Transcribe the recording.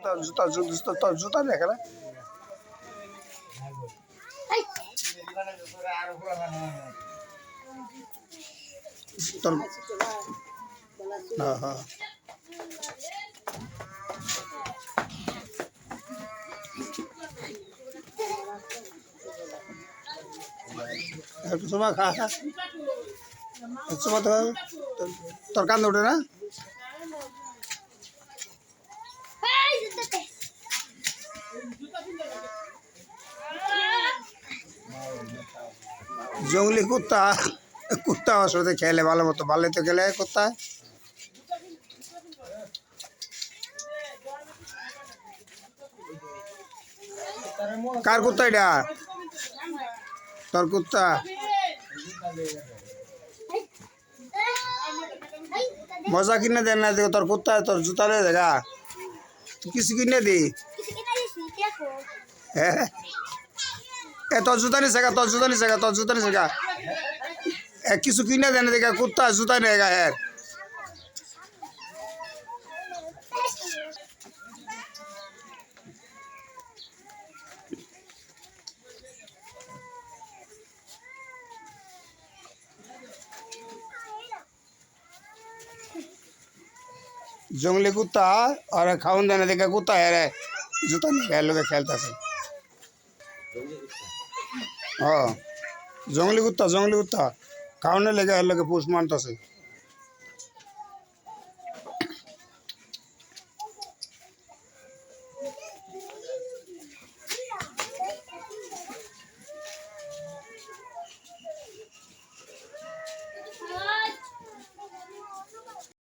তোর জুতা দেখে না তোর হ্যাঁ হ্যাঁ খা খা তোর কান্দে ওঠে না জঙ্গলি কুত্তা কুত্তা আসলে খেলে ভালো মতো ভালো তো খেলে কুত্তা কার কুত্তা এটা তোর কুত্তা মজা কিনে দেন না তোর কুত্তা তোর জুতা লে দেখা কিছু কিনে দি হ্যাঁ তোর জুতা নি শেখা তোর জুতা নি শেখা তোর জুতা নি শেখা কিছু কিনে দেন দেখা কুত্তা জুতা নেই গা হ্যাঁ जंगली कुत्ता और खाऊन देने देखा कुत्ता है रे जूता नहीं खेल लोग खेलता से हाँ जंगली कुत्ता खाने लगे लोग पूछ मानता से